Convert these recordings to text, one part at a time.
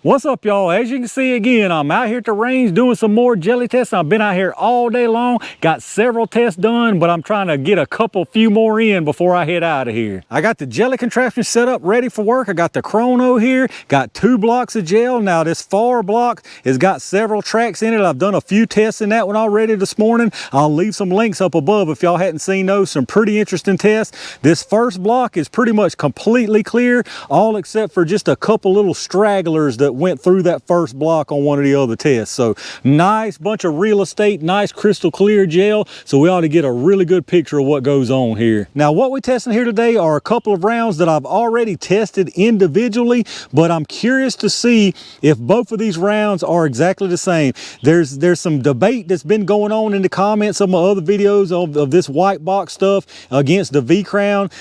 What's up, y'all? As you can see again, I'm out here at the range doing some more jelly tests. I've been out here all day long, got several tests done, but I'm trying to get a few more in before I head out of here. I got the jelly contraption set up ready for work. I got the chrono here, got 2 blocks of gel. Now this far block has got several tracks in it. I've done a few tests in that one already this morning. I'll leave some links up above if y'all hadn't seen those. Some pretty interesting tests. This first block is pretty much completely clear, all except for just a couple little stragglers that went through that first block on one of the other tests. So nice bunch of real estate, nice crystal clear gel. So we ought to get a really good picture of what goes on here. Now what we're testing here today are a couple of rounds that I've already tested individually, but I'm curious to see if both of these rounds are exactly the same. There's some debate that's been going on in the comments of my other videos of this white box stuff against the V-Crown.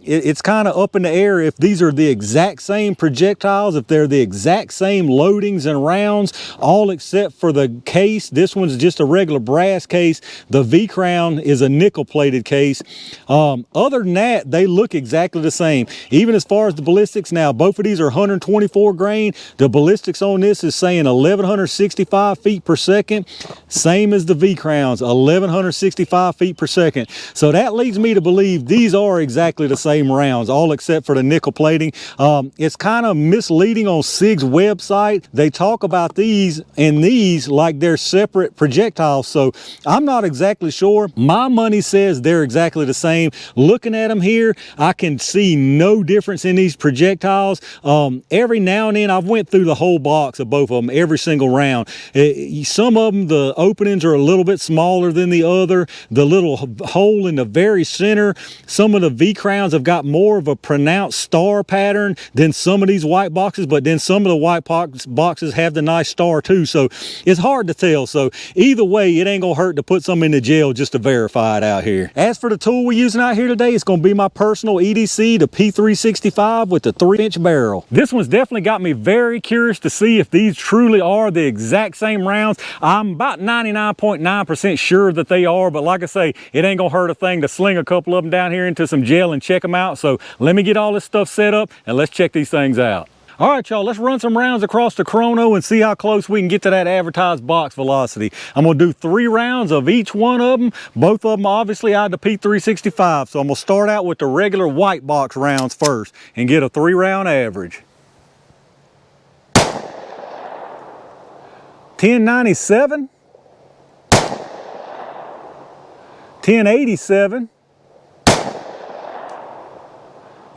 It's kind of up in the air if these are the exact same projectiles, if they're the exact same loadings and rounds, all except for the case. This one's just a regular brass case. The V-Crown is a nickel plated case. Other than that, they look exactly the same. Even as far as the ballistics, now both of these are 124 grain. The ballistics on this is saying 1165 feet per second, same as the V-Crowns, 1165 feet per second. So that leads me to believe these are exactly the same rounds, all except for the nickel plating. It's kind of misleading on Sig's website. They talk about these and these like they're separate projectiles, so I'm not exactly sure. My money says they're exactly the same. Looking at them here, I can see no difference in these projectiles. Every now and then, I've went through the whole box of both of them, every single round. Some of them, the openings are a little bit smaller than the other. The little hole in the very center, some of the V-Crowns have got more of a pronounced star pattern than some of these white boxes, but then some of the white boxes have the nice star too, so it's hard to tell. So either way, it ain't gonna hurt to put some in the gel just to verify it out here. As for the tool we're using out here today, it's gonna be my personal EDC, the P365 with the 3-inch barrel. This one's definitely got me very curious to see if these truly are the exact same rounds. I'm about 99.9% sure that they are, but like I say, it ain't gonna hurt a thing to sling a couple of them down here into some gel and check them out. So let me get all this stuff set up and let's check these things out. All right, y'all, let's run some rounds across the chrono and see how close we can get to that advertised box velocity. I'm gonna do 3 rounds of each one of them. Both of them obviously out of the P365. So I'm gonna start out with the regular white box rounds first and get a 3-round average. 1097, 1087,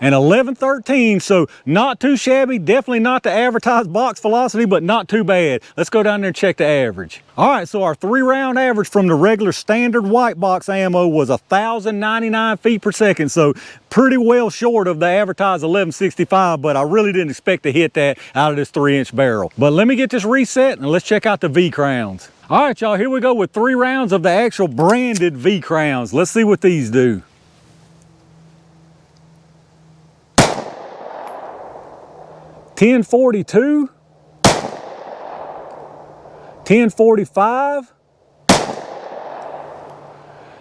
and 1113, so not too shabby, definitely not the advertised box velocity, but not too bad. Let's go down there and check the average. All right, so our 3-round average from the regular standard white box ammo was 1,099 feet per second, so pretty well short of the advertised 1165, but I really didn't expect to hit that out of this 3-inch barrel. But let me get this reset and let's check out the V-Crowns. All right, y'all, here we go with 3 rounds of the actual branded V-Crowns. Let's see what these do. 1042, 1045,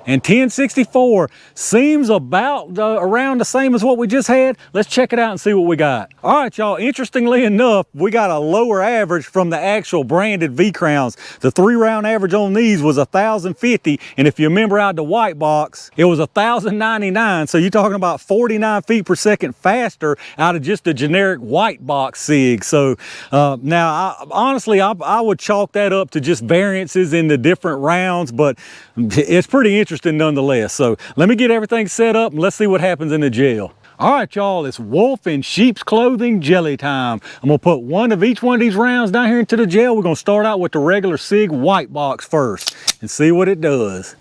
and 1064. Seems about around the same as what we just had. Let's check it out and see what we got. All right, y'all, interestingly enough, we got a lower average from the actual branded V-Crowns. The 3-round average on these was 1,050, and if you remember out the white box, it was 1,099, so you're talking about 49 feet per second faster out of just the generic white box Sig. So now, honestly, I would chalk that up to just variances in the different rounds, but it's pretty interesting nonetheless. So let me get everything set up and let's see what happens in the gel. All right, y'all, it's wolf in sheep's clothing jelly time. I'm gonna put one of each one of these rounds down here into the gel. We're gonna start out with the regular Sig white box first and see what it does.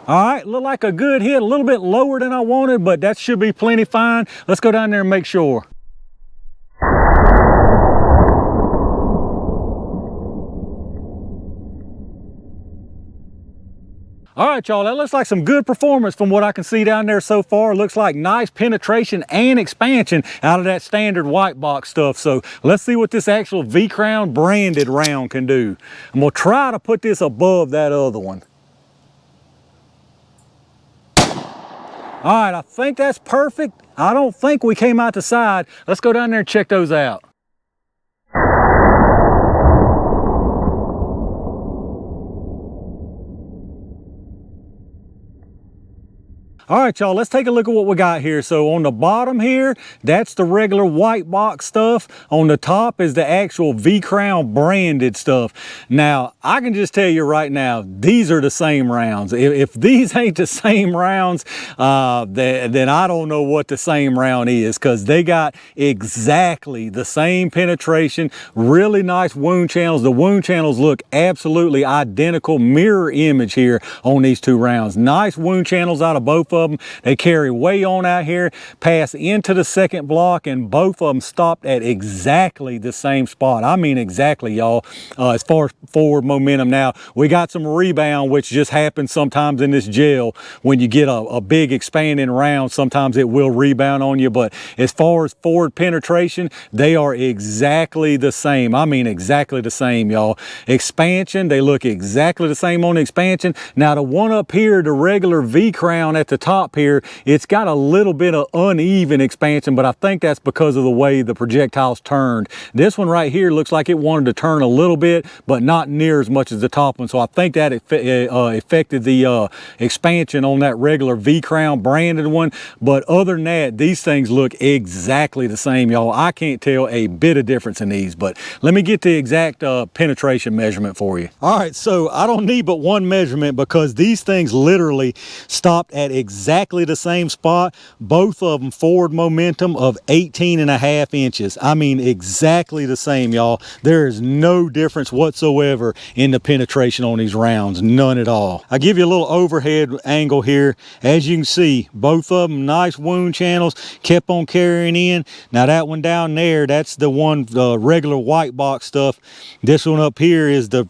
All right, look like a good hit, a little bit lower than I wanted, but that should be plenty fine. Let's go down there and make sure. All right, y'all, that looks like some good performance from what I can see down there so far. Looks like nice penetration and expansion out of that standard white box stuff. So let's see what this actual V-Crown branded round can do. I'm gonna try to put this above that other one. All right, I think that's perfect. I don't think we came out the side. Let's go down there and check those out. All right, y'all, let's take a look at what we got here. So on the bottom here, that's the regular white box stuff. On the top is the actual V-Crown branded stuff. Now, I can just tell you right now, these are the same rounds. If these ain't the same rounds, then I don't know what the same round is, because they got exactly the same penetration, really nice wound channels. The wound channels look absolutely identical, mirror image here on these two rounds. Nice wound channels out of both of them. They carry way on out here, pass into the second block, and both of them stopped at exactly the same spot. I mean exactly, y'all. As far as forward momentum, now we got some rebound, which just happens sometimes in this gel. When you get a big expanding round, sometimes it will rebound on you, but as far as forward penetration, they are exactly the same. I mean exactly the same, y'all. Expansion, they look exactly the same on the expansion. Now the one up here, the regular V-Crown at the top here, it's got a little bit of uneven expansion, but I think that's because of the way the projectiles turned. This one right here looks like it wanted to turn a little bit, but not near as much as the top one. So I think that affected the expansion on that regular V-Crown branded one. But other than that, these things look exactly the same, y'all. I can't tell a bit of difference in these, but let me get the exact penetration measurement for you. All right, so I don't need but one measurement, because these things literally stopped at exactly the same spot. Both of them forward momentum of 18.5 inches. I mean exactly the same, y'all. There is no difference whatsoever in the penetration on these rounds, none at all. I'll give you a little overhead angle here. As you can see, both of them nice wound channels, kept on carrying in. Now that one down there, that's the one, the regular white box stuff. This one up here is the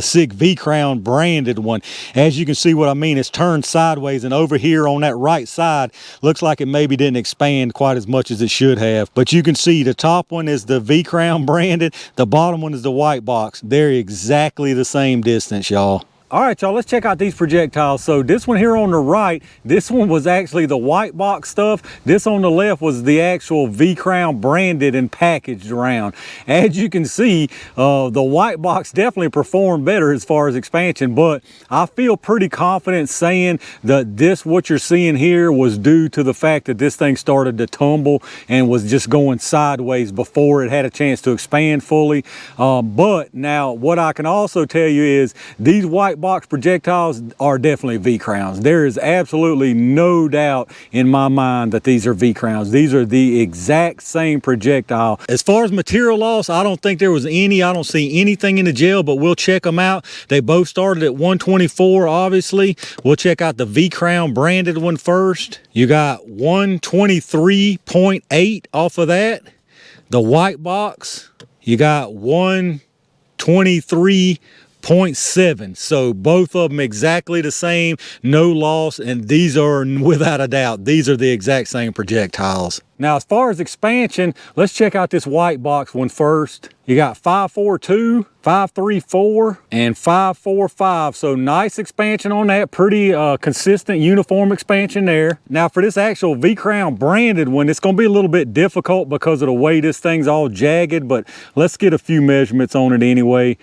Sig V-Crown branded one. As you can see what I mean, it's turned sideways, and over here on that right side looks like it maybe didn't expand quite as much as it should have. But you can see the top one is the V-Crown branded, the bottom one is the white box. They're exactly the same distance, y'all. All right, y'all, let's check out these projectiles. So this one here on the right, this one was actually the white box stuff. This on the left was the actual V-Crown branded and packaged round. As you can see, the white box definitely performed better as far as expansion, but I feel pretty confident saying that what you're seeing here was due to the fact that this thing started to tumble and was just going sideways before it had a chance to expand fully. But now what I can also tell you is these white box projectiles are definitely V-Crowns. There is absolutely no doubt in my mind that these are V-Crowns. These are the exact same projectile. As far as material loss, I don't think there was any. I don't see anything in the gel, but we'll check them out. They both started at 124, obviously. We'll check out the V-Crown branded one first. You got 123.8 off of that. The white box, you got 123.7. So both of them exactly the same, no loss, and these are, without a doubt, these are the exact same projectiles. Now, as far as expansion, let's check out this white box one first. You got 542, 534, and 545. So nice expansion on that. Pretty consistent, uniform expansion there. Now, for this actual V-Crown branded one, it's going to be a little bit difficult because of the way this thing's all jagged, but let's get a few measurements on it anyway.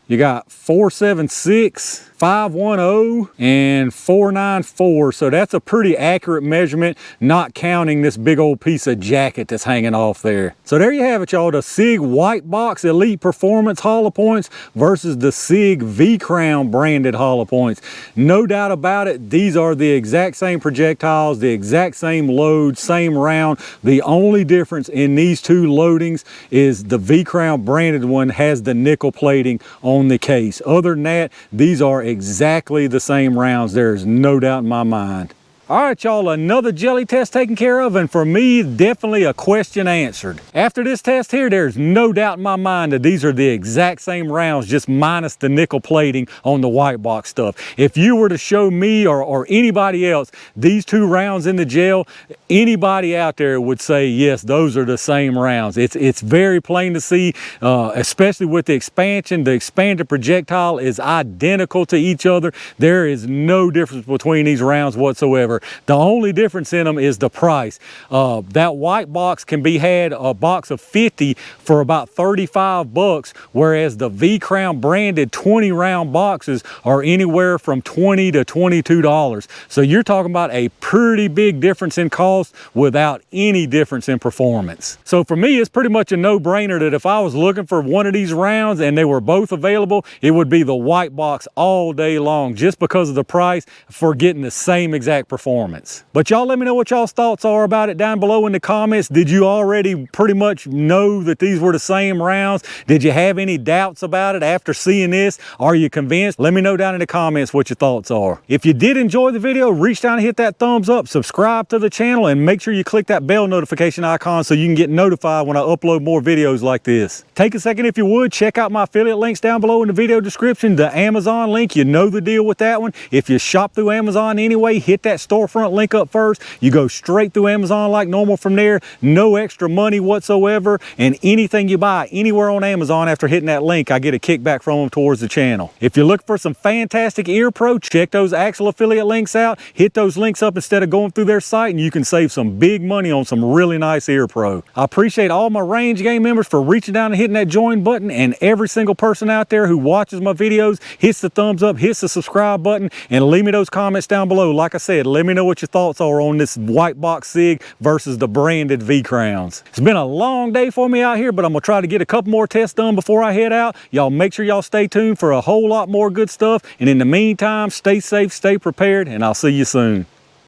You got 476, 510, and 494. So that's a pretty accurate measurement, not counting this big old piece of jacket that's hanging off there. So there you have it, y'all. The Sig White Box Elite Performance hollow points versus the Sig V-Crown branded hollow points. No doubt about it, these are the exact same projectiles, the exact same load, same round. The only difference in these two loadings is the V-Crown branded one has the nickel plating on the case. Other than that, these are exactly the same rounds. There's no doubt in my mind. All right, y'all, another jelly test taken care of, and for me, definitely a question answered. After this test here, there's no doubt in my mind that these are the exact same rounds, just minus the nickel plating on the white box stuff. If you were to show me or anybody else these two rounds in the gel, anybody out there would say, yes, those are the same rounds. It's very plain to see, especially with the expansion. The expanded projectile is identical to each other. There is no difference between these rounds whatsoever. The only difference in them is the price. That white box can be had, a box of 50 for about 35 bucks, whereas the V-Crown branded 20 round boxes are anywhere from $20 to $22. So you're talking about a pretty big difference in cost without any difference in performance. So for me, it's pretty much a no-brainer that if I was looking for one of these rounds and they were both available, it would be the white box all day long, just because of the price for getting the same exact performance. But y'all let me know what y'all's thoughts are about it down below in the comments. Did you already pretty much know that these were the same rounds? Did you have any doubts about it after seeing this? Are you convinced? Let me know down in the comments what your thoughts are. If you did enjoy the video, reach down and hit that thumbs up, subscribe to the channel, and make sure you click that bell notification icon so you can get notified when I upload more videos like this. Take a second, if you would, check out my affiliate links down below in the video description. The Amazon link, you know the deal with that one. If you shop through Amazon anyway, hit that storefront link up first. You go straight through Amazon like normal from there. No extra money whatsoever, and anything you buy anywhere on Amazon after hitting that link, I get a kickback from them towards the channel. If you're looking for some fantastic ear pro, check those actual affiliate links out. Hit those links up instead of going through their site, and you can save some big money on some really nice ear pro. I appreciate all my range game members for reaching down and hitting that join button, and every single person out there who watches my videos, hits the thumbs up, hits the subscribe button, and leave me those comments down below. Like I said, let me know what your thoughts are on this white box Sig versus the branded V-Crowns. It's been a long day for me out here, but I'm gonna try to get a couple more tests done before I head out. Y'all make sure y'all stay tuned for a whole lot more good stuff, and in the meantime, stay safe, stay prepared, and I'll see you soon.